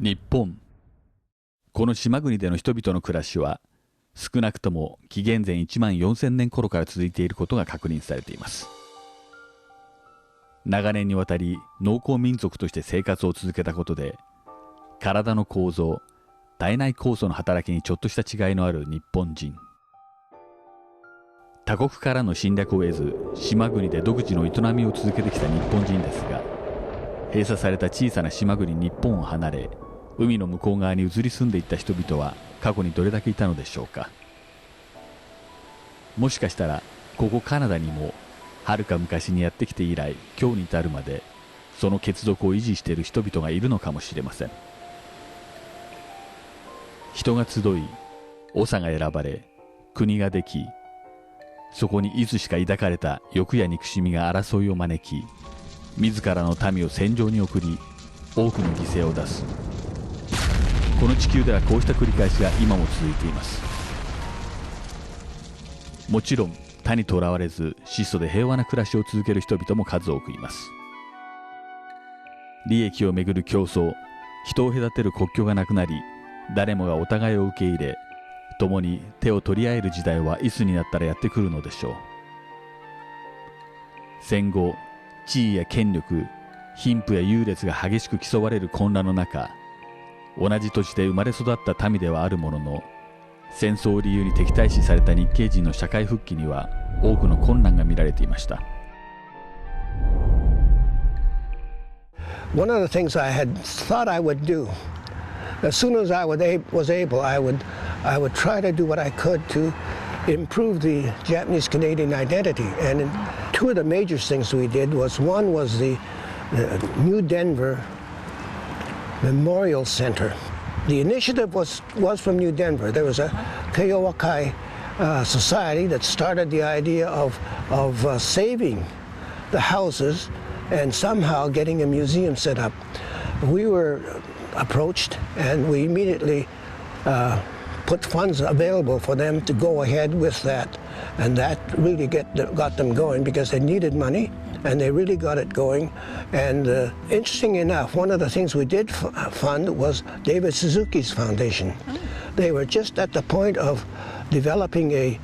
日本。この島国での人々の暮らしは少なくとも紀元前1万4000年頃から続いていることが確認されています。長年にわたり農耕民族として生活を続けたことで、体の構造、体内酵素の働きにちょっとした違いのある日本人。他国からの侵略を得ず島国で独自の営みを続けてきた日本人ですが、閉鎖された小さな島国日本を離れ、海の向こう側に移り住んでいった人々は過去にどれだけいたのでしょうか。もしかしたらここカナダにもはるか昔にやってきて以来今日に至るまでその血族を維持している人々がいるのかもしれません。人が集い、長が選ばれ、国ができ、そこにいつしか抱かれた欲や憎しみが争いを招き、自らの民を戦場に送り、多くの犠牲を出す。この地球ではこうした繰り返しが今も続いています。もちろん他にとらわれず質素で平和な暮らしを続ける人々も数多くいます。利益をめぐる競争、人を隔てる国境がなくなり、誰もがお互いを受け入れ、共に手を取り合える時代はいつになったらやってくるのでしょう。戦後、地位や権力、貧富や優劣が激しく競われる混乱の中、同じ土地で生まれ育った民ではあるものの、戦争を理由に敵対視された日系人の社会復帰には多くの困難が見られていました。One of the things I had thought I would do, as soon as I was able, I would try to do what I could to improve the Japanese-Canadian identity. And two of the major things we did was, one was the New Denver Memorial Center. The initiative was from New Denver. There was a Keowakai society that started the idea of saving the houses and somehow getting a museum set up. We were approached and we immediately put funds available for them to go ahead with that. And that really got them going because they needed money. And they really got it going. And interesting enough, one of the things we did fund was David Suzuki's foundation. They were just at the point of developing a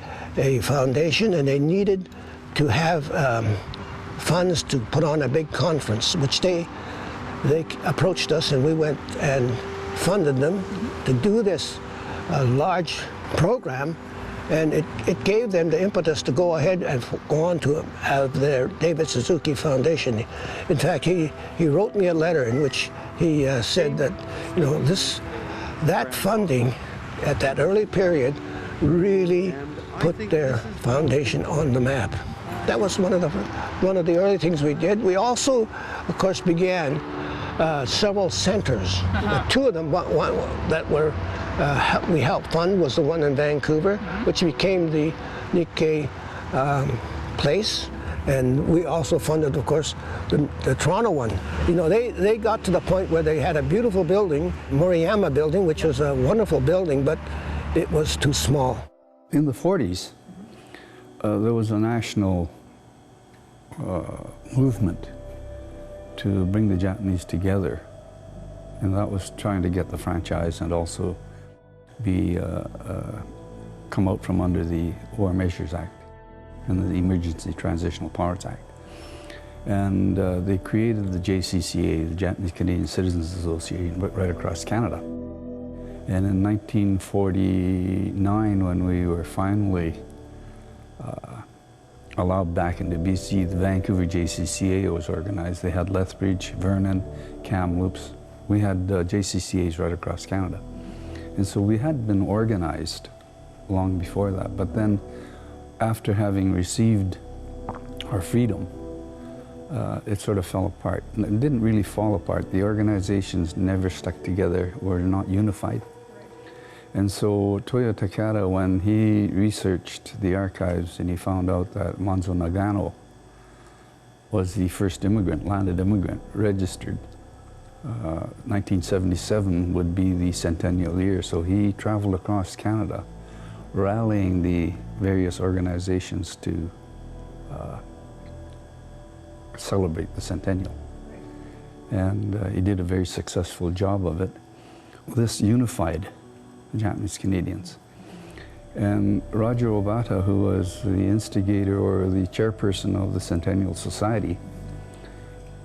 foundation, and they needed to have funds to put on a big conference, which they approached us, and we went and funded them to do this large program. And it gave them the impetus to go ahead and go on to have their David Suzuki Foundation. In fact, he wrote me a letter in which he said that, you know, that funding at that early period really put their foundation on the map. That was one of the early things we did. We also, of course, began several centers. Two of them that were we helped fund was the one in Vancouver, which became the Nikkei place, and we also funded, of course, the Toronto one. You know, they got to the point where they had a beautiful building, Moriyama building, which was a wonderful building, but it was too small. In the 40s, there was a national movement to bring the Japanese together, and that was trying to get the franchise and also come out from under the War Measures Act and the Emergency Transitional Powers Act. And they created the JCCA, the Japanese Canadian Citizens Association, right across Canada. And in 1949, when we were finally allowed back into BC, the Vancouver JCCA was organized. They had Lethbridge, Vernon, Kamloops. We had JCCAs right across Canada. And so we had been organized long before that, but then after having received our freedom, it sort of fell apart. It didn't really fall apart. The organizations never stuck together, were not unified. And so Toyo Takada, when he researched the archives and he found out that Manzo Nagano was the first immigrant, landed immigrant, registered, 1977 would be the centennial year, so he traveled across Canada, rallying the various organizations to celebrate the centennial. And he did a very successful job of it. this unified the Japanese Canadians. And Roger Obata, who was the instigator or the chairperson of the Centennial Society,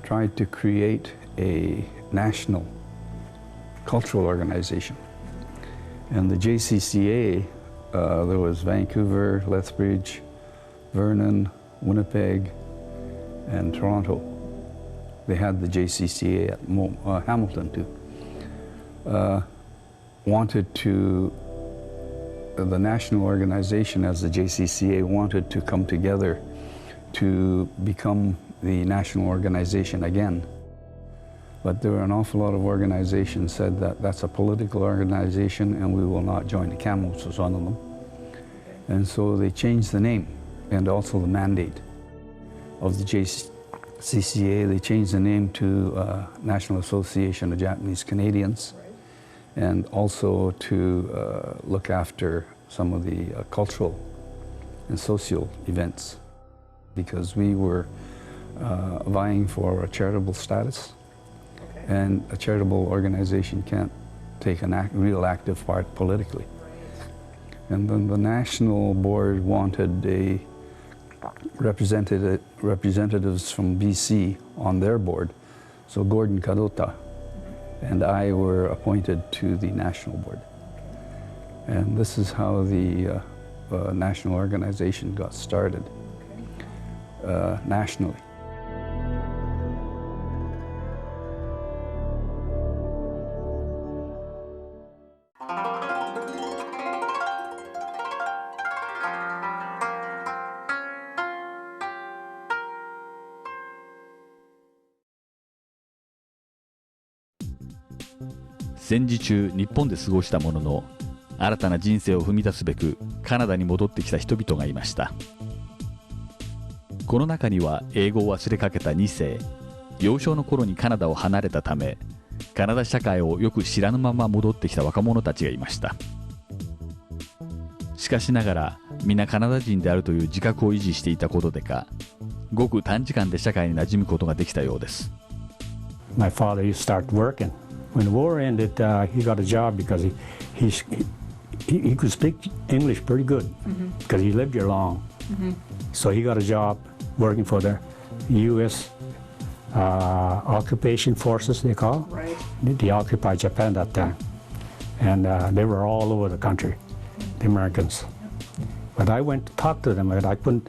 tried to create a national cultural organization. And the JCCA, there was Vancouver, Lethbridge, Vernon, Winnipeg, and Toronto. They had the JCCA at Hamilton too. Wanted to, the national organization as the JCCA wanted to come together to become the national organization again. But there were an awful lot of organizations said that that's a political organization and we will not join. The Kamloops was one of them. And so they changed the name and also the mandate of the JCCA. They changed the name to National Association of Japanese Canadians, and also to look after some of the cultural and social events, because we were vying for a charitable status. And a charitable organization can't take a real active part politically. And then the national board wanted a representatives from BC on their board. So Gordon Kadota and I were appointed to the national board. And this is how the national organization got started nationally.戦時中日本で過ごしたものの、新たな人生を踏み出すべくカナダに戻ってきた人々がいました。この中には英語を忘れかけた2世、幼少の頃にカナダを離れたためカナダ社会をよく知らぬまま戻ってきた若者たちがいました。しかしながら皆カナダ人であるという自覚を維持していたことでか、ごく短時間で社会に馴染むことができたようです。My father used to start working. When the war ended, he got a job because he could speak English pretty good, because he lived here long. So he got a job working for the U.S. Occupation Forces, they call. Right. They occupied Japan that time, and they were all over the country, the Americans. But I went to talk to them, and I couldn't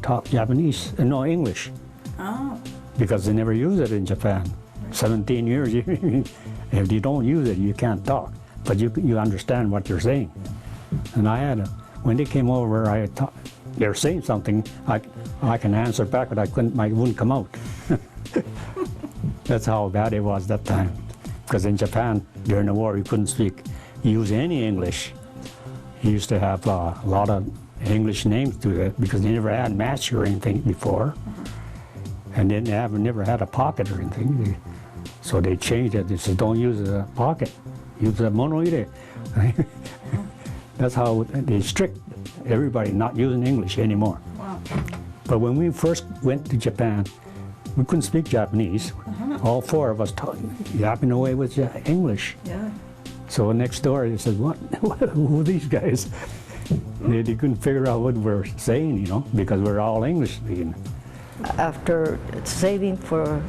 talk Japanese, no English, because they never use it in Japan. 17 years, if you don't use it, you can't talk, but you understand what they're saying. And when they came over, they're saying something, I can answer back, but it wouldn't come out. That's how bad it was that time. Because in Japan, during the war, you couldn't use any English. You used to have a lot of English names to it, because they never had match or anything before. And then they never had a pocket or anything. So they changed it. They said, don't use a pocket, use a monoire. That's how they strict everybody not using English anymore. Wow. But when we first went to Japan, we couldn't speak Japanese. All four of us yapping away with English. Yeah. So next door, they said, who are these guys? They couldn't figure out what we're saying, because we're all English speaking. After saving for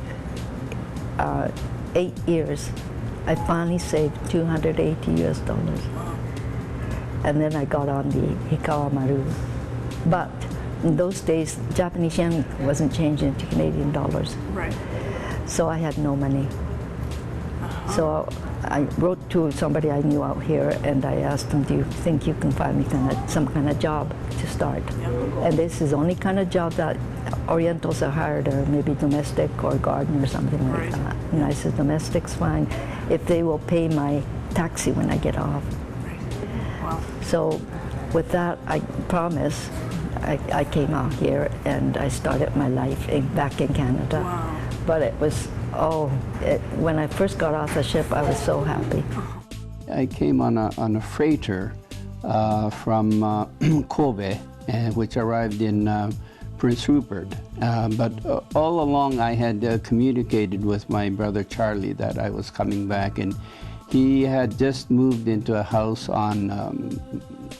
8 years, I finally saved $280. And then I got on the Hikawa Maru. But in those days, Japanese yen wasn't changing to Canadian dollars. Right. So I had no money. So I wrote to somebody I knew out here, and I asked them, do you think you can find me some kind of job to start? And this is the only kind of job that Orientals are hired, or maybe domestic or garden or something like that. And I said, domestic's fine, if they will pay my taxi when I get off. Wow. So with that, I promise, I came out here and I started my life back in Canada. Wow. But it was, when I first got off the ship, I was so happy. I came on a freighter from Kobe, which arrived in Prince Rupert. But all along I had communicated with my brother Charlie that I was coming back, and He had just moved into a house on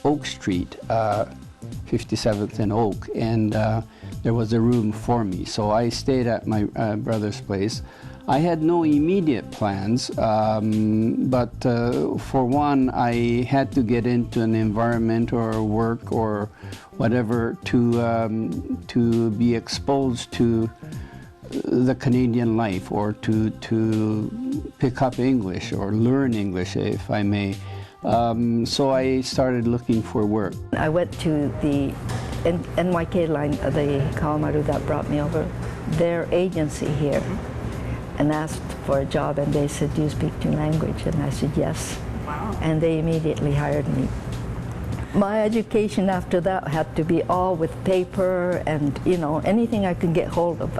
Oak Street, 57th and Oak, and there was a room for me. So I stayed at my brother's place. I had no immediate plans, but for one, I had to get into an environment or work or whatever to be exposed to the Canadian life, or to pick up English or learn English, if I may. So I started looking for work. I went to the NYK line, the Kawamaru that brought me over, their agency here, and asked for a job, and they said, "Do you speak two languages?" And I said, "Yes." Wow. And they immediately hired me. My education after that had to be all with paper and, you know, anything I could get hold of.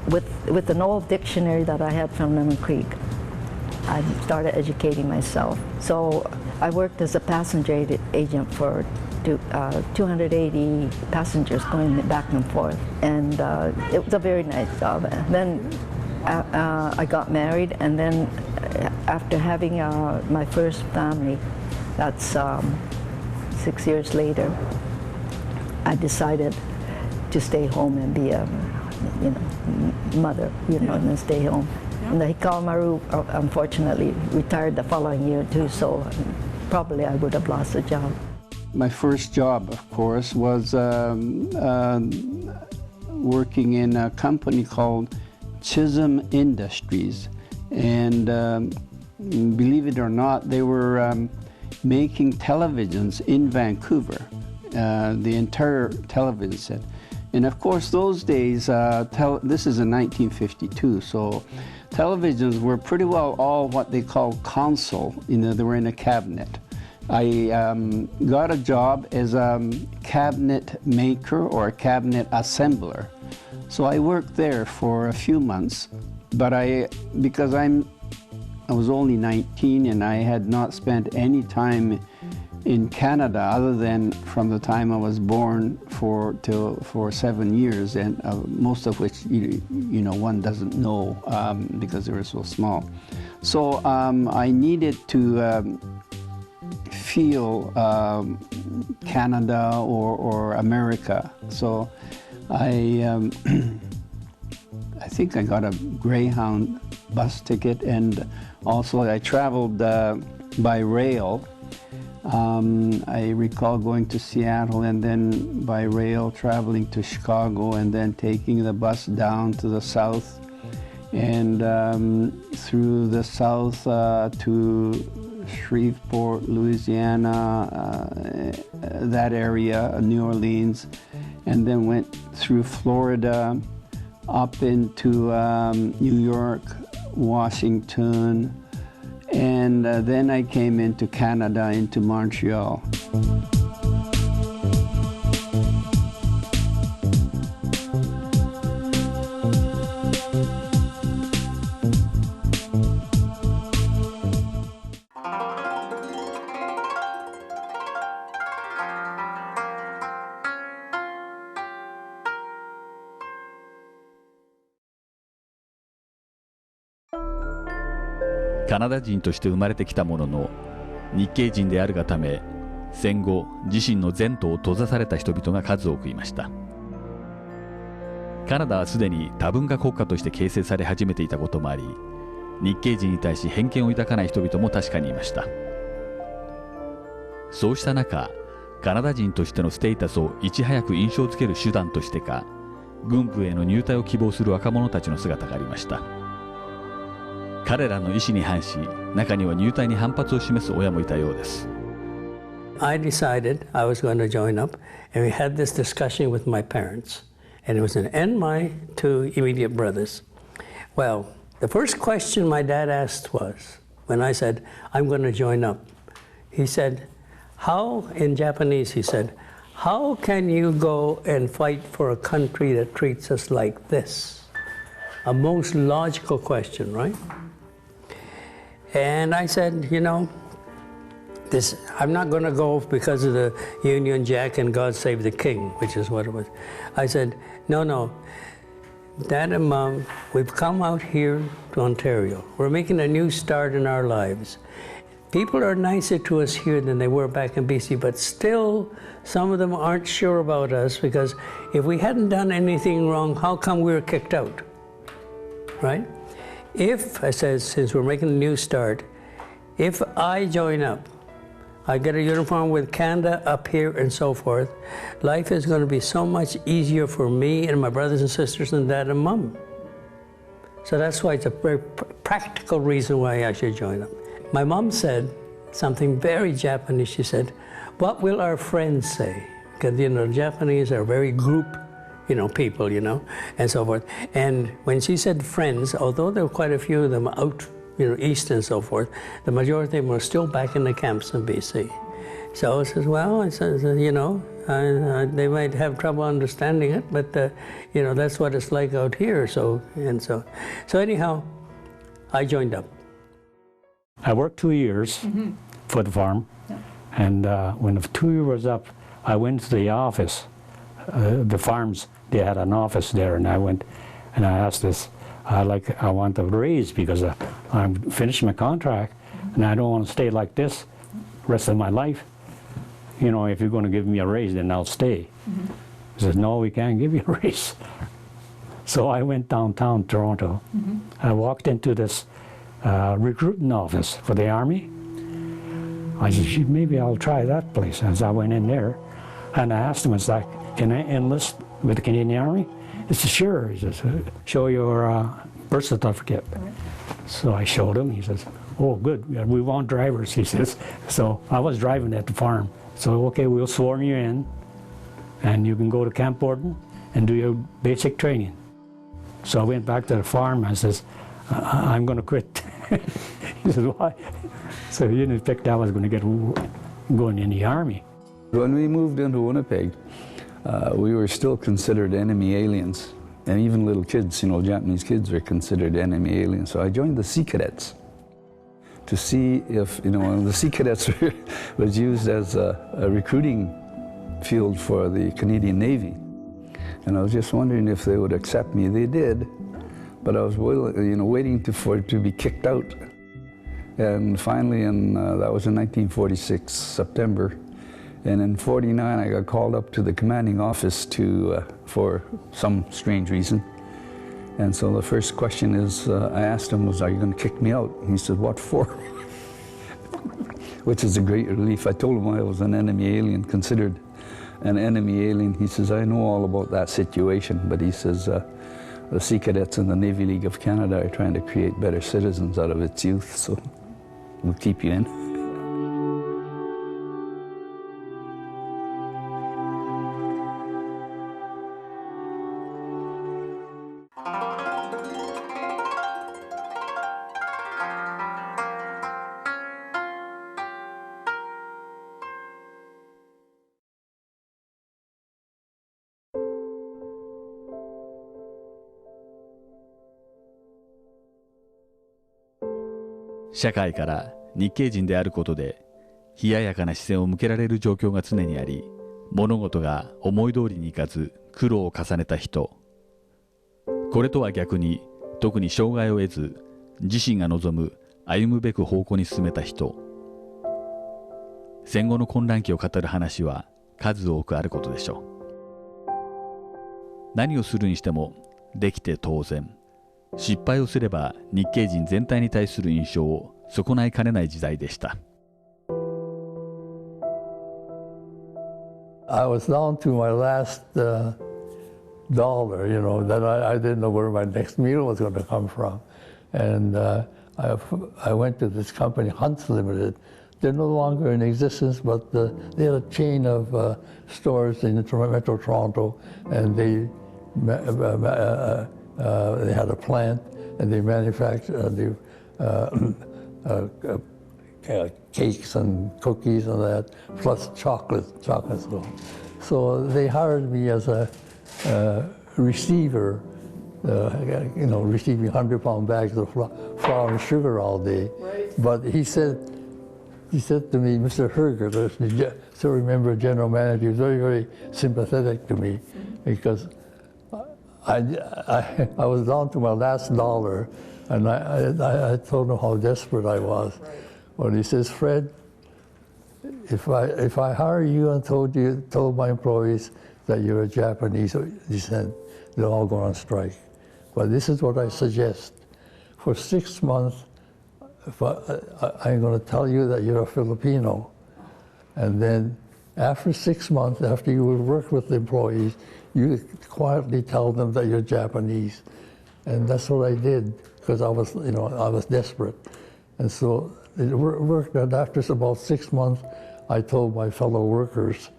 With an old dictionary that I had from Lemon Creek, I started educating myself. So I worked as a passenger agent for 280 passengers going back and forth, and it was a very nice job. And then I got married, and then after having my first family, that's 6 years later, I decided to stay home and be a mother, and stay home. Yeah. And the Hikawamaru, unfortunately, retired the following year too, so probably I would have lost a job. My first job, of course, was working in a company called Chisholm Industries, and believe it or not, they were making televisions in Vancouver, the entire television set. And of course, those days, this is in 1952, so televisions were pretty well all what they call console. They were in a cabinet. I got a job as a cabinet maker or a cabinet assembler. So I worked there for a few months, but because I was only 19 and I had not spent any time in Canada other than from the time I was born for 7 years, and most of which one doesn't know because they were so small. So I needed to feel Canada or America. So I think I got a Greyhound bus ticket, and also I traveled by rail. I recall going to Seattle and then by rail traveling to Chicago, and then taking the bus down to the south, and through the south to Shreveport, Louisiana, that area, New Orleans, and then went through Florida up into New York, Washington, and then I came into Canada, into Montreal.カナダ人として生まれてきたものの、日系人であるがため、戦後自身の前途を閉ざされた人々が数多くいました。カナダはすでに多文化国家として形成され始めていたこともあり、日系人に対し偏見を抱かない人々も確かにいました。そうした中、カナダ人としてのステータスをいち早く印象づける手段としてか、軍部への入隊を希望する若者たちの姿がありました。彼らの意思に反し、中には入隊に反発を示す親もいたようです。I decided I was going to join up, and we had this discussion with my parents, and it was and my two immediate brothers. Well, the first question my dad asked was, when I said, I'm going to join up, he said, how, in Japanese, he said, how can you go and fight for a country that treats us like this? A most logical question, right? And I said, I'm not going to go because of the Union Jack and God Save the King, which is what it was. I said, no. Dad and Mom, we've come out here to Ontario. We're making a new start in our lives. People are nicer to us here than they were back in BC, but still some of them aren't sure about us, because if we hadn't done anything wrong, how come we were kicked out, right? If, I said, since we're making a new start, if I join up, I get a uniform with Canada up here and so forth, life is going to be so much easier for me and my brothers and sisters than Dad and Mom. So that's why it's a very practical reason why I should join up. My mom said something very Japanese. She said, "What will our friends say?" Because, you know, Japanese are very group, you know, people, you know, and so forth. And when she said friends, although there were quite a few of them out, you know, east and so forth, the majority of them were still back in the camps in BC. So I says, well, I says, you know, they might have trouble understanding it, but, you know, that's what it's like out here. So anyhow, I joined up. I worked 2 years for the farm, and when the 2 years was up, I went to the office. The farms, they had an office there, and I went and I asked this, I want a raise because I'm finished my contract, and I don't want to stay like this rest of my life. You know, if you're going to give me a raise, then I'll stay. He says, no, we can't give you a raise. So I went downtown Toronto. I walked into this recruiting office for the Army. I said, "Gee, maybe I'll try that place." As I went in there, and I asked him, "It's like, can I enlist with the Canadian Army?" He said, "Sure." He says, "Show your birth certificate." So I showed him. He says, "Oh, good. We want drivers," he says. So I was driving at the farm. So, okay, we'll swarm you in, and you can go to Camp Borden and do your basic training. So I went back to the farm. I says, "I'm going to quit." He said, "Why?" So he didn't expect I was going to get going in the Army. When we moved into Winnipeg, we were still considered enemy aliens. And even little kids, you know, Japanese kids were considered enemy aliens. So I joined the Sea Cadets to see if, you know, the Sea Cadets was used as a recruiting field for the Canadian Navy. And I was just wondering if they would accept me. They did. But I was, you know, waiting for it to be kicked out. And finally, that was in 1946, September. And in 49, I got called up to the commanding office for some strange reason. And so the first question is, I asked him, "Are you going to kick me out?" And he said, "What for?" Which is a great relief. I told him I was an enemy alien, considered an enemy alien. He says, "I know all about that situation," but he says, the Sea Cadets and the Navy League of Canada are trying to create better citizens out of its youth, so we'll keep you in.社会から日系人であることで冷ややかな視線を向けられる状況が常にあり、物事が思い通りにいかず苦労を重ねた人、これとは逆に特に障害を得ず自身が望む歩むべく方向に進めた人、戦後の混乱期を語る話は数多くあることでしょう。何をするにしてもできて当然、失敗をすれば日系人全体に対する印象を損ないかねない時代でした。I was down to my last dollar, you know, that I didn't know where my next meal was going to come from. And I went to this company, Hunt's Limited. They're no longer in existence, but they had a chain of stores in Metro Toronto, and they had a plant, and they manufactured cakes and cookies and that, plus chocolates. So they hired me as a receiver, you know, receiving 100-pound bags of flour and sugar all day. Right. But he said to me, Mr. Herger, still remember General Manager, he was very, very sympathetic to me, because I was down to my last dollar, and I told him how desperate I was. Well, he says, Fred, if I hire you and told my employees that you're a Japanese descent, they'll all go on strike. But this is what I suggest. For 6 months, I'm going to tell you that you're a Filipino. And then after 6 months, after you work with the employees, you quietly tell them that you're Japanese. And that's what I did, because I was desperate. And so it worked, and after about 6 months, I told my fellow workers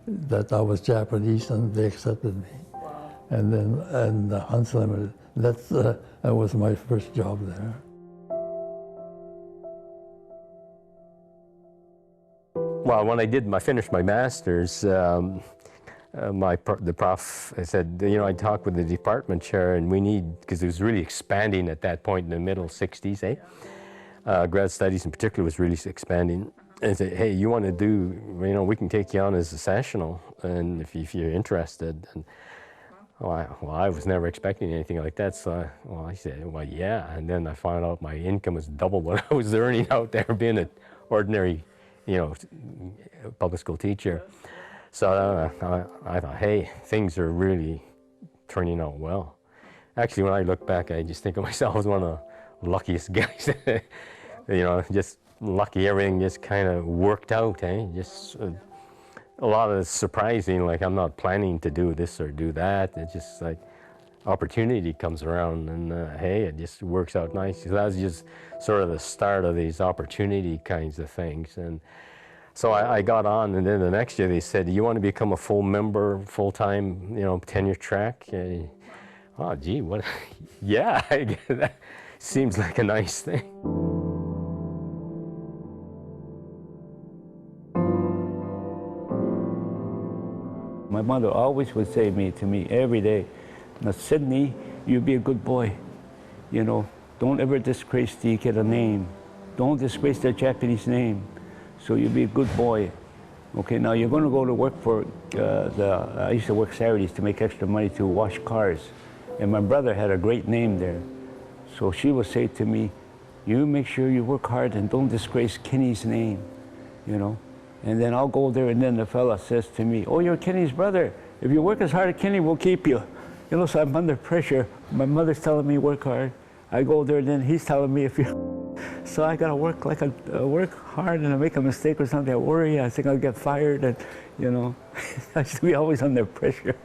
that I was Japanese, and they accepted me. Wow. And Hunts Limited, that was my first job there. Well, when I finished my master's, the prof said, I talked with the department chair, and we need, because it was really expanding at that point in the middle 60s, grad studies in particular was really expanding. And said, hey, you want to do, we can take you on as a sessional, and if you're interested. And I was never expecting anything like that, so I said, well, yeah. And then I found out my income was double what I was earning out there being an ordinary, public school teacher. So I thought, hey, things are really turning out well. Actually, when I look back, I just think of myself as one of the luckiest guys. Just lucky, everything just kind of worked out, just a lot of surprising, like I'm not planning to do this or do that. It's just like opportunity comes around, and hey, it just works out nice. So that's just sort of the start of these opportunity kinds of things. And so I got on, and then the next year they said, do you want to become a full member, full-time, tenure track? Oh, gee, what? Yeah, that seems like a nice thing. My mother always would say to me every day, now, Sidney, you be a good boy. Don't ever disgrace the kid a name. Don't disgrace their Japanese name. So you be a good boy. Okay, now you're going to go to work for I used to work Saturdays to make extra money to wash cars. And my brother had a great name there. So she would say to me, you make sure you work hard and don't disgrace Kenny's name, And then I'll go there, and then the fella says to me, oh, you're Kenny's brother. If you work as hard as Kenny, we'll keep you. So I'm under pressure. My mother's telling me work hard. I go there, and then he's telling me if you... So I gotta work work hard, and I make a mistake or something, I worry, I think I'll get fired, and I used to be always under pressure.